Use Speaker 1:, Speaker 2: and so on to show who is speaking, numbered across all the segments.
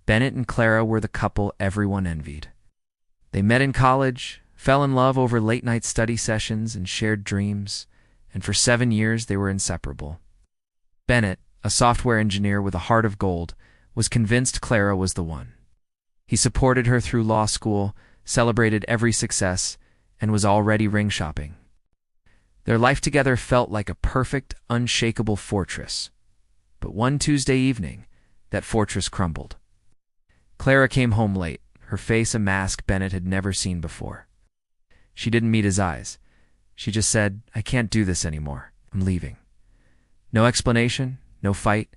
Speaker 1: Bennett and Clara were the couple everyone envied. They met in college, fell in love over late-night study sessions and shared dreams, and for 7 years they were inseparable. Bennett, a software engineer with a heart of gold, was convinced Clara was the one. He supported her through law school, celebrated every success, and was already ring shopping. Their life together felt like a perfect, unshakable fortress. But one Tuesday evening, that fortress crumbled. Clara came home late, her face a mask Bennett had never seen before. She didn't meet his eyes. She just said, "I can't do this anymore. I'm leaving." No explanation, no fight,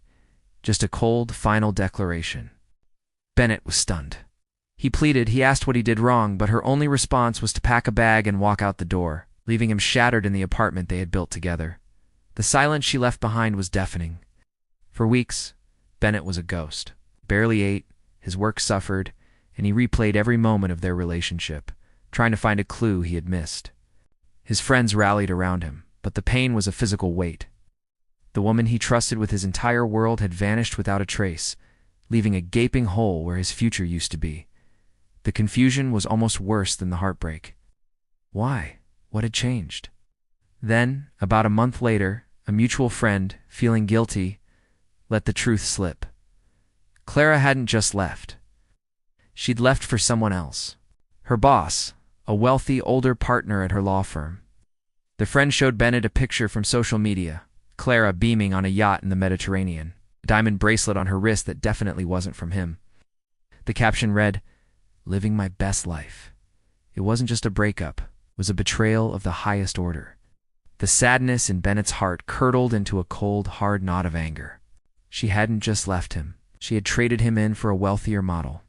Speaker 1: just a cold, final declaration. Bennett was stunned. He pleaded, he asked what he did wrong, but her only response was to pack a bag and walk out the door, leaving him shattered in the apartment they had built together. The silence she left behind was deafening. For weeks, Bennett was a ghost. Barely ate, his work suffered, and he replayed every moment of their relationship, trying to find a clue he had missed. His friends rallied around him, but the pain was a physical weight. The woman he trusted with his entire world had vanished without a trace, leaving a gaping hole where his future used to be. The confusion was almost worse than the heartbreak. Why? What had changed? Then, about a month later, a mutual friend, feeling guilty, let the truth slip. Clara hadn't just left. She'd left for someone else. Her boss, a wealthy, older partner at her law firm. The friend showed Bennett a picture from social media, Clara beaming on a yacht in the Mediterranean, a diamond bracelet on her wrist that definitely wasn't from him. The caption read, "Living my best life." It wasn't just a breakup, it was a betrayal of the highest order. The sadness in Bennett's heart curdled into a cold, hard knot of anger. She hadn't just left him. She had traded him in for a wealthier model.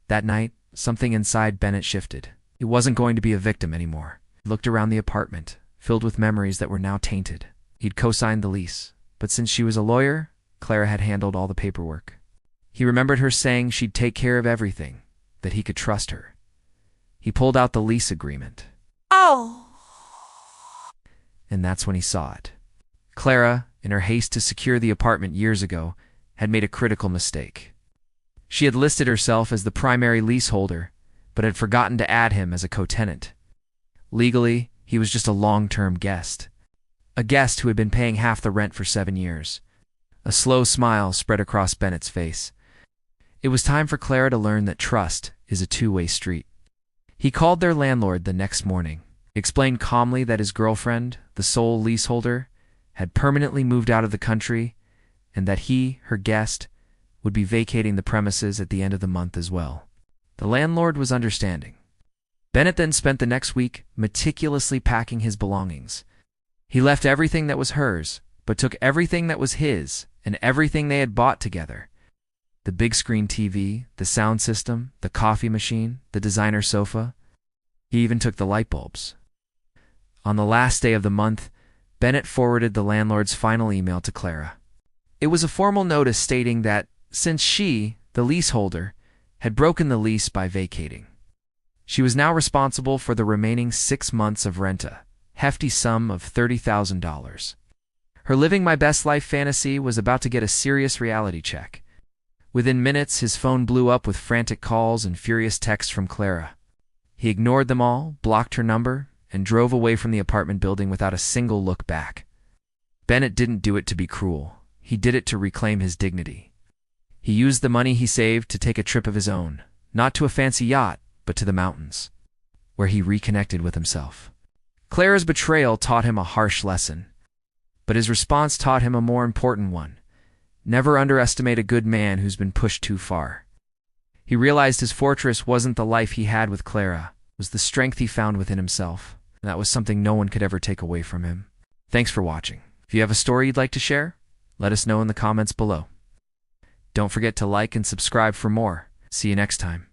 Speaker 1: That night, something inside Bennett shifted. It wasn't going to be a victim anymore. He looked around the apartment, filled with memories that were now tainted. He'd co-signed the lease, but since she was a lawyer, Clara had handled all the paperwork. He remembered her saying she'd take care of everything, that he could trust her. He pulled out the lease agreement.
Speaker 2: Oh!
Speaker 1: And that's when he saw it. Clara, in her haste to secure the apartment years ago, had made a critical mistake. She had listed herself as the primary leaseholder, but had forgotten to add him as a co-tenant. Legally, he was just a long-term guest. A guest who had been paying half the rent for 7 years. A slow smile spread across Bennett's face. It was time for Clara to learn that trust is a two-way street. He called their landlord the next morning, explained calmly that his girlfriend, the sole leaseholder, had permanently moved out of the country, and that he, her guest, would be vacating the premises at the end of the month as well. The landlord was understanding. Bennett then spent the next week meticulously packing his belongings. He left everything that was hers, but took everything that was his and everything they had bought together. The big screen TV, the sound system, the coffee machine, the designer sofa. He even took the light bulbs. On the last day of the month, Bennett forwarded the landlord's final email to Clara. It was a formal notice stating that, since she, the leaseholder, had broken the lease by vacating, she was now responsible for the remaining 6 months of rent, a hefty sum of $30,000. Her living my best life fantasy was about to get a serious reality check. Within minutes, his phone blew up with frantic calls and furious texts from Clara. He ignored them all, blocked her number, and drove away from the apartment building without a single look back. Bennett didn't do it to be cruel. He did it to reclaim his dignity. He used the money he saved to take a trip of his own, not to a fancy yacht, but to the mountains, where he reconnected with himself. Clara's betrayal taught him a harsh lesson, but his response taught him a more important one. Never underestimate a good man who's been pushed too far. He realized his fortress wasn't the life he had with Clara, it was the strength he found within himself, and that was something no one could ever take away from him. Thanks for watching. If you have a story you'd like to share, let us know in the comments below. Don't forget to like and subscribe for more. See you next time.